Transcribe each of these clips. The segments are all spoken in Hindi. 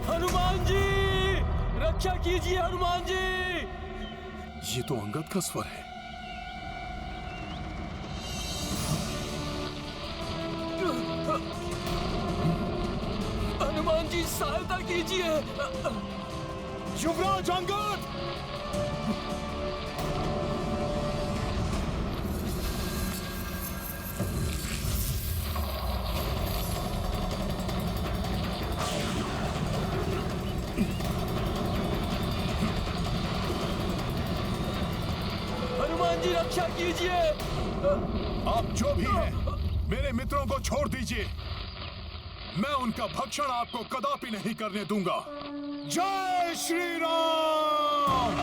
हनुमान जी, रक्षा कीजिए हनुमान जी। ये तो अंगद का स्वर है। हनुमान जी सहायता कीजिए। युवराज अंगद! हनुमान जी रक्षा कीजिए। आप जो भी हैं, मेरे मित्रों को छोड़ दीजिए। मैं उनका भक्षण आपको कदापि नहीं करने दूंगा। जय श्री राम!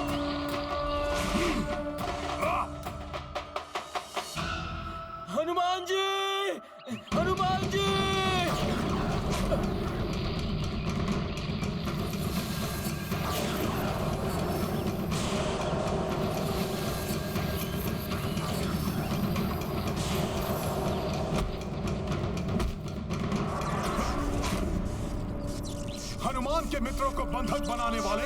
हनुमान जी, हनुमान जी। हनुमान के मित्रों को बंधक बनाने वाले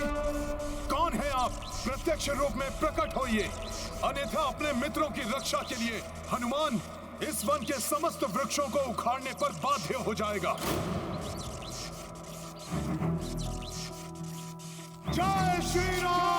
कौन हैं आप? प्रत्यक्ष रूप में प्रकट होइए, अन्यथा अपने मित्रों की रक्षा के लिए हनुमान इस वन के समस्त वृक्षों को उखाड़ने पर बाध्य हो जाएगा। जय श्री राम!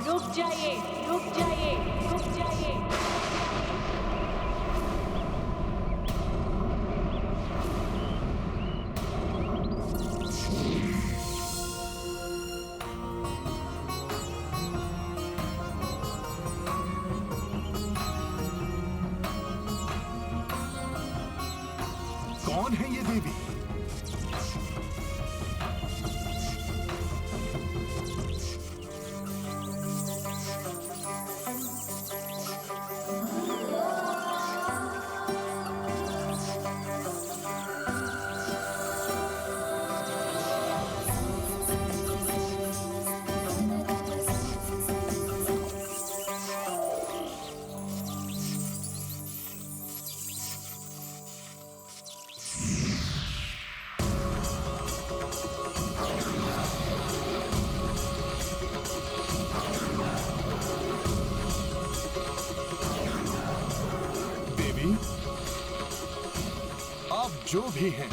रुक जाइए, रुक जाइए, रुक जाइए। कौन है ये देवी? आप जो भी हैं,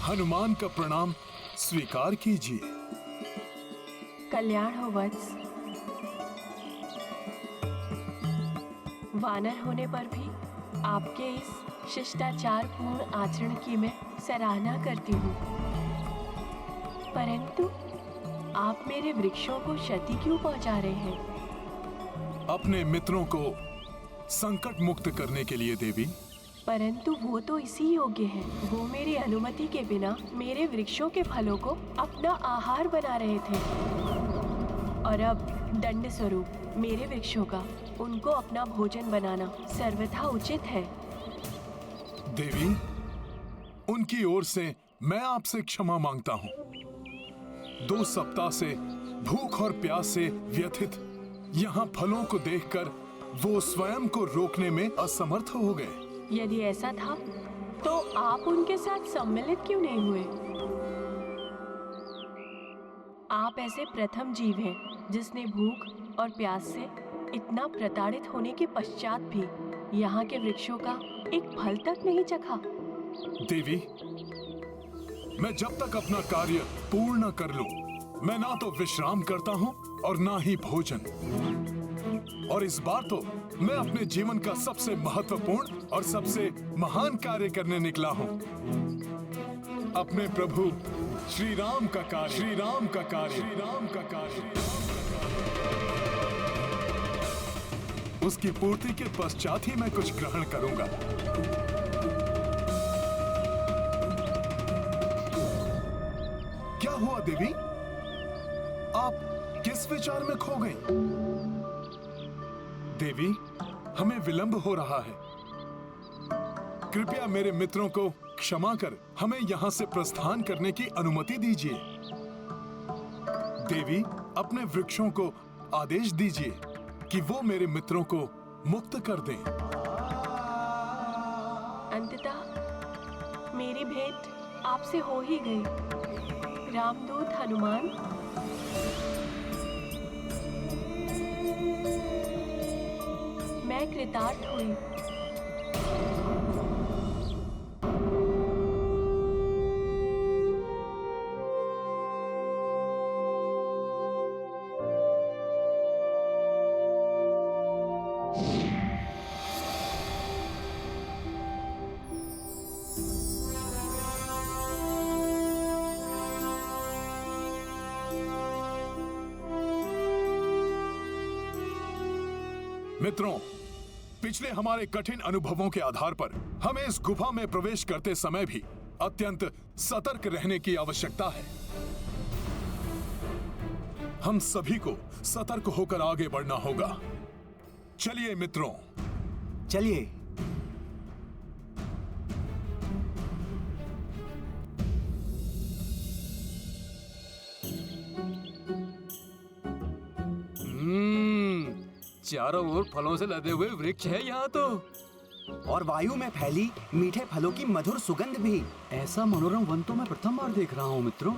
हनुमान का प्रणाम स्वीकार कीजिए। कल्याण हो वत्स। वानर होने पर भी आपके इस शिष्टाचार पूर्ण आचरण की मैं सराहना करती हूँ, परंतु आप मेरे वृक्षों को क्षति क्यों पहुँचा रहे हैं? अपने मित्रों को संकट मुक्त करने के लिए देवी। परंतु वो तो इसी योग्य है। वो मेरी अनुमति के बिना मेरे वृक्षों के फलों को अपना आहार बना रहे थे, और अब दंड स्वरूप मेरे वृक्षों का उनको अपना भोजन बनाना सर्वथा उचित है। देवी, उनकी ओर से मैं आपसे क्षमा मांगता हूँ। 2 सप्ताह से भूख और प्यास से व्यथित यहाँ फलों को देखकर वो स्वयं को रोकने में असमर्थ हो गए। यदि ऐसा था तो आप उनके साथ सम्मिलित क्यों नहीं हुए? आप ऐसे प्रथम जीव हैं जिसने भूख और प्यास से इतना प्रताड़ित होने के पश्चात भी यहाँ के वृक्षों का एक फल तक नहीं चखा। देवी, मैं जब तक अपना कार्य पूर्ण न कर लूं, मैं ना तो विश्राम करता हूँ और ना ही भोजन। और इस बार तो मैं अपने जीवन का सबसे महत्वपूर्ण और सबसे महान कार्य करने निकला हूँ। अपने प्रभु श्री राम का कार्य, श्री राम का कार्य, श्री राम का कार्य। उसकी पूर्ति के पश्चात ही मैं कुछ ग्रहण करूंगा। क्या हुआ देवी? आप किस विचार में खो गई? देवी, हमें विलंब हो रहा है। कृपया मेरे मित्रों को क्षमा कर हमें यहां से प्रस्थान करने की अनुमति दीजिए। देवी, अपने वृक्षों को आदेश दीजिए कि वो मेरे मित्रों को मुक्त कर दें। अंततः मेरी भेंट आपसे हो ही गई। रामदूत हनुमान, मैं कृतार्थ हुई। मित्रों, पिछले हमारे कठिन अनुभवों के आधार पर हमें इस गुफा में प्रवेश करते समय भी अत्यंत सतर्क रहने की आवश्यकता है। हम सभी को सतर्क होकर आगे बढ़ना होगा। चलिए मित्रों, चलिए। चारों ओर फलों से लदे हुए वृक्ष है यहाँ तो। और वायु में फैली मीठे फलों की मधुर सुगंध भी। ऐसा मनोरम वन तो मैं प्रथम बार देख रहा हूँ मित्रों।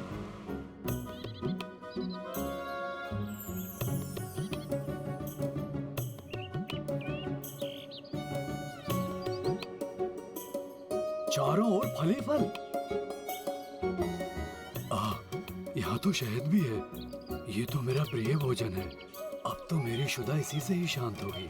चारों ओर फल ही फल। यहाँ तो शहद भी है। ये तो मेरा प्रिय भोजन है। अब तो मेरी शुदा इसी से ही शांत होगी।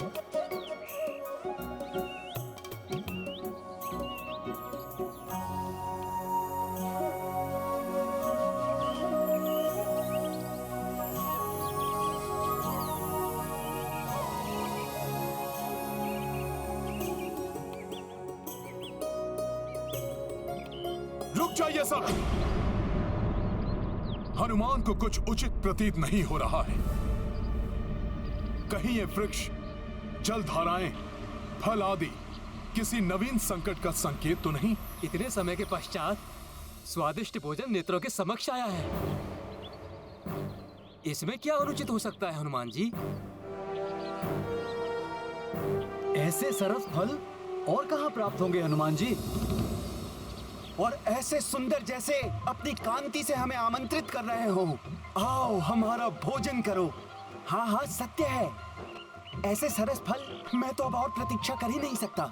रुक जाइए सब। हनुमान को कुछ उचित प्रतीत नहीं हो रहा है। कहीं ये वृक्ष, जलधाराएं, फल आदि किसी नवीन संकट का संकेत तो नहीं? इतने समय के पश्चात स्वादिष्ट भोजन नेत्रों के समक्ष आया है। इसमें क्या अनुचित हो सकता है हनुमान जी? ऐसे सरस फल और कहाँ प्राप्त होंगे हनुमान जी? और ऐसे सुंदर जैसे अपनी कांति से हमें आमंत्रित कर रहे हो। आओ हमारा भोजन करो। हाँ हाँ, सत्य है। ऐसे सरस फल मैं तो अब और प्रतीक्षा कर ही नहीं सकता।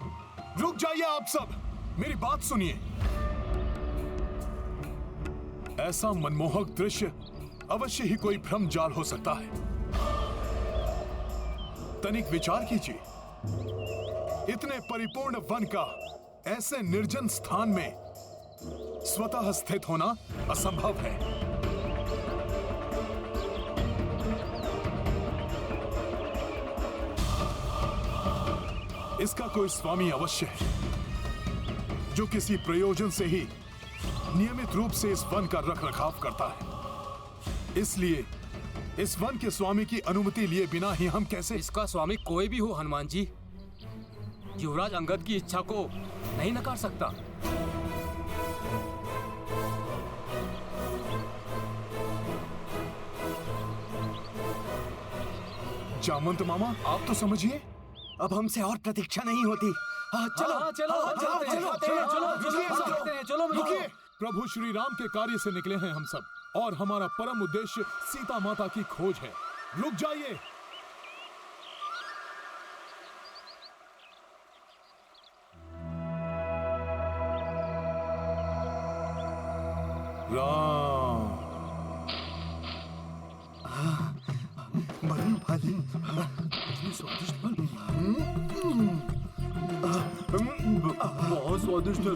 रुक जाइए आप सब, मेरी बात सुनिए। ऐसा मनमोहक दृश्य अवश्य ही कोई भ्रम जाल हो सकता है। तनिक विचार कीजिए, इतने परिपूर्ण वन का ऐसे निर्जन स्थान में स्वतः स्थित होना असंभव है। इसका कोई स्वामी अवश्य है, जो किसी प्रयोजन से ही नियमित रूप से इस वन का रखरखाव करता है। इसलिए इस वन के स्वामी की अनुमति लिए बिना ही हम कैसे... इसका स्वामी कोई भी हो हनुमान जी, युवराज अंगद की इच्छा को नहीं नकार सकता। जामवंत मामा, आप तो समझिए। अब हमसे और प्रतीक्षा नहीं होती। चलो चलो रुकिए। प्रभु श्री राम के कार्य से निकले हैं हम सब, और हमारा परम उद्देश्य सीता माता की खोज है। रुक जाइए। राम, मरण फल, स्वादिष्ट फल। बहुत स्वादिष्ट है।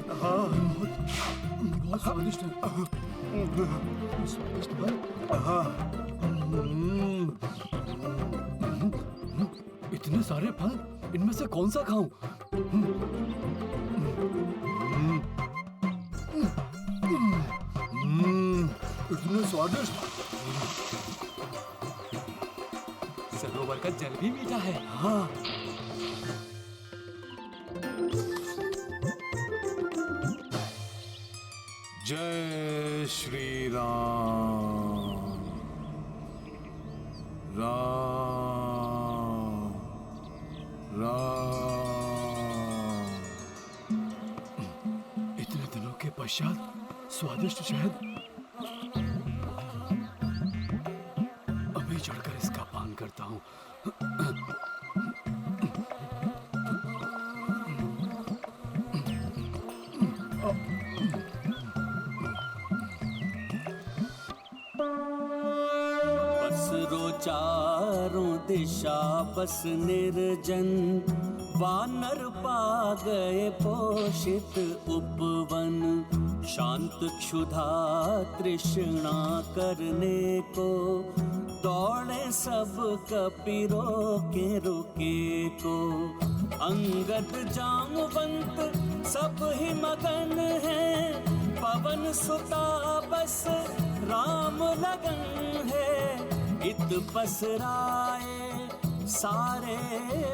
बहुत स्वादिष्ट है। स्वादिष्ट फल। इतने सारे फल, इनमें से कौन सा खाऊं? इतने स्वादिष्ट। सरोवर का जल भी मीठा है। हाँ, जय श्री राम। राम राम। इतने दिनों के पश्चात स्वादिष्ट शहद। अभी चढ़कर इसका पान करता हूँ। बसरो चारों दिशा बस निर्जन, वानर पा गए पोषित उपवन। शांत क्षुधा तृष्णा करने को, दौड़े सब कपिरो के रुके को। अंगद जामवंत सब ही मगन है, पवन सुता बस राम लगन है। इत पसराए सारे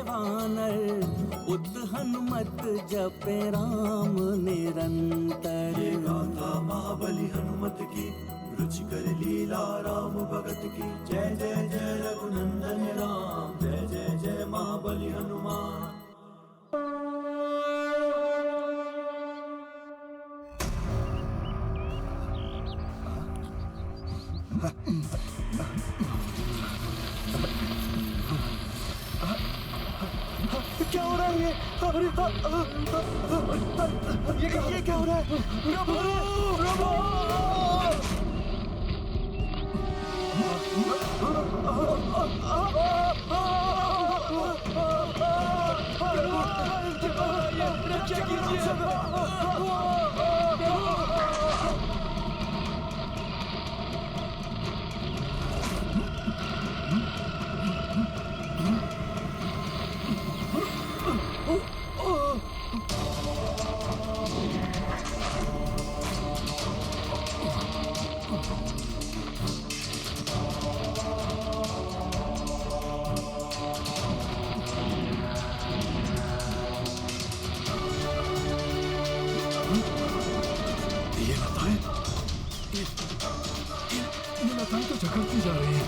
वानर, उत हनुमत जपे राम निरंतर। गाथा महाबली हनुमत की, रुचिकर लीला राम भगत की। जय जय जय रघुनंदन राम, जय जय जय महाबली हनुमान। क्या हो रहा है ये? अरे ये क्या हो रहा है? प्रभु प्रभु। रक्षा कीजिए। ये लताएं तो झकड़ती जा रही है।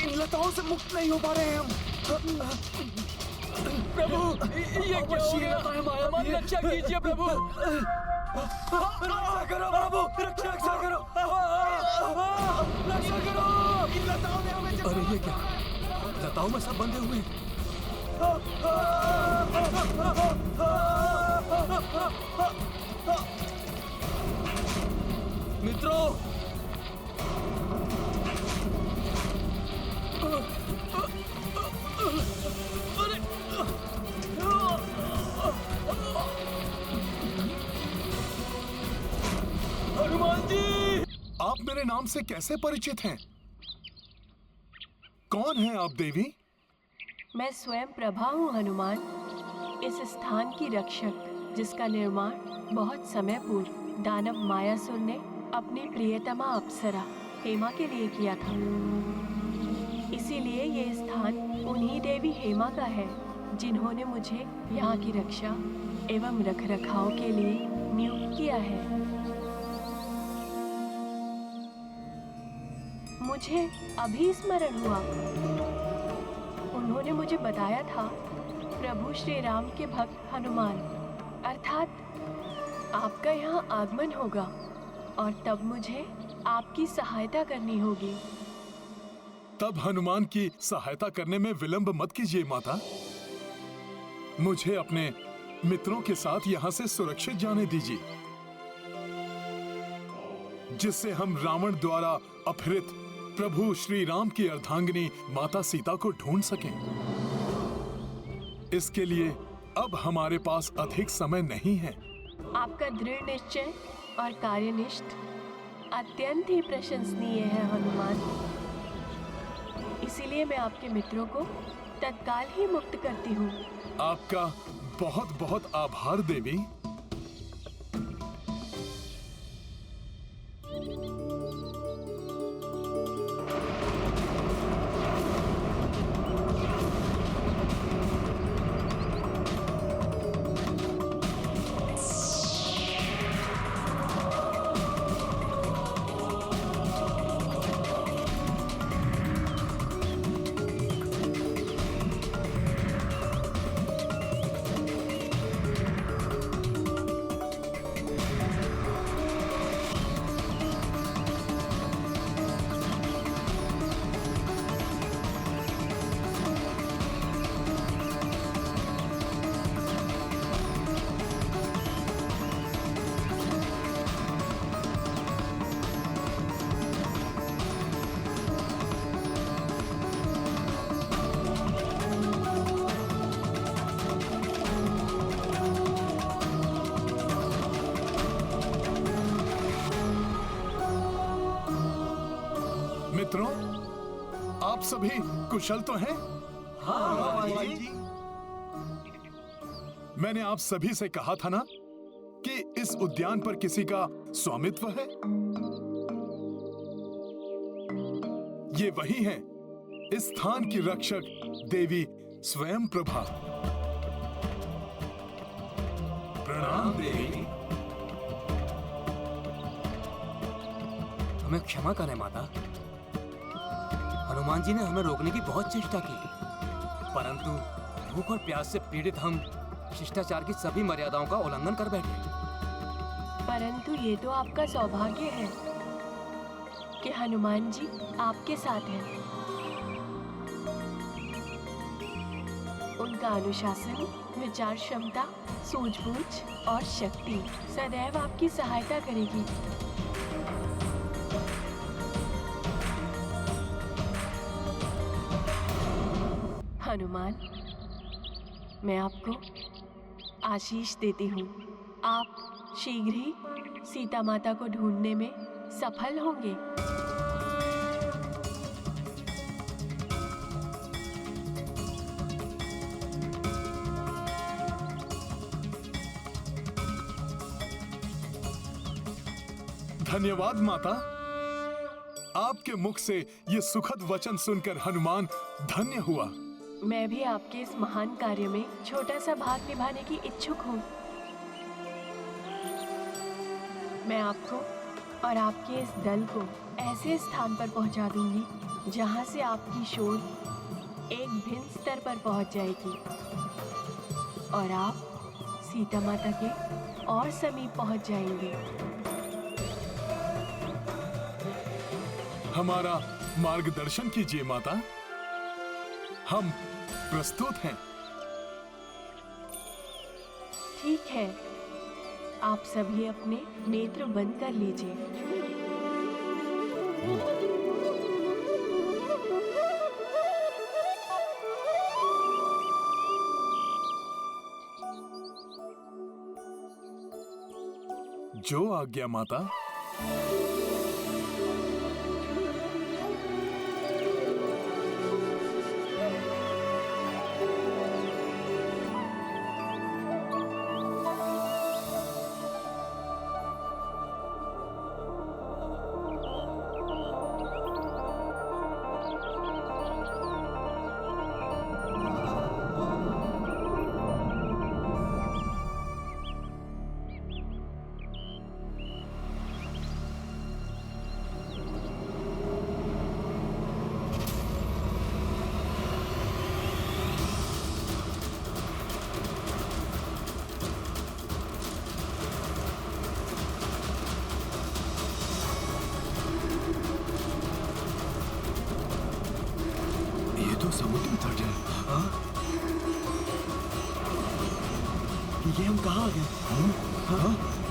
इन लताओं से मुक्त नहीं हो पा रहे हैं हम। प्रभु ये क्या हो गया? हमारी रक्षा कीजिए प्रभु। रक्षा करो प्रभु, रक्षा करो, रक्षा करो। इन लताओं ने हमें अरे ये क्या? लताओं में सब बंधे हुए हैं। मित्रों, हनुमान जी, आप मेरे नाम से कैसे परिचित हैं? कौन हैं आप देवी? मैं स्वयं प्रभा हूँ हनुमान, इस स्थान की रक्षक, जिसका निर्माण बहुत समय पूर्व दानव मायासुर ने अपनी प्रियतमा अप्सरा हेमा के लिए किया था। इसीलिए ये स्थान उन्हीं देवी हेमा का है, जिन्होंने मुझे यहाँ की रक्षा एवं रखरखाव के लिए नियुक्त किया है। मुझे अभी स्मरण हुआ, उन्होंने मुझे बताया था प्रभु श्री राम के भक्त हनुमान, अर्थात आपका यहाँ आगमन होगा और तब मुझे आपकी सहायता करनी होगी। तब हनुमान की सहायता करने में विलंब मत कीजिए माता। मुझे अपने मित्रों के साथ यहाँ से सुरक्षित जाने दीजिए, जिससे हम रावण द्वारा अपहृत प्रभु श्री राम की अर्धांगिनी माता सीता को ढूंढ सकें। इसके लिए अब हमारे पास अधिक समय नहीं है। आपका दृढ़ निश्चय और कार्यनिष्ठ अत्यंत ही प्रशंसनीय है हनुमान। इसीलिए मैं आपके मित्रों को तत्काल ही मुक्त करती हूँ। आपका बहुत बहुत आभार देवी। मित्रों, आप सभी कुशल तो हैं? हाँ जी। मैंने आप सभी से कहा था ना कि इस उद्यान पर किसी का स्वामित्व है। ये वही है, इस स्थान की रक्षक देवी स्वयं प्रभा। प्रणाम देवी। हमें क्षमा करें माता। हनुमान जी ने हमें रोकने की बहुत चेष्टा की, परंतु भूख और प्यास से पीड़ित हम शिष्टाचार की सभी मर्यादाओं का उल्लंघन कर बैठे। परंतु ये तो आपका सौभाग्य है कि हनुमान जी आपके साथ हैं। उनका अनुशासन, विचार क्षमता, सूझबूझ और शक्ति सदैव आपकी सहायता करेगी। हनुमान, मैं आपको आशीष देती हूँ। आप शीघ्र ही सीता माता को ढूंढने में सफल होंगे। धन्यवाद माता। आपके मुख से ये सुखद वचन सुनकर हनुमान धन्य हुआ। मैं भी आपके इस महान कार्य में छोटा सा भाग निभाने की इच्छुक हूँ। मैं आपको और आपके इस दल को ऐसे स्थान पर पहुँचा दूंगी जहाँ से आपकी शोध एक भिन्न स्तर पर पहुँच जाएगी और आप सीता माता के और समीप पहुँच जाएंगे। हमारा मार्गदर्शन कीजिए माता, हम प्रस्तुत हैं। ठीक है, आप सभी अपने नेत्र बंद कर लीजिए। जो आज्ञा माता। ये तो समुद्र तट है। हाँ? ये हम कहाँ आ गए? हाँ?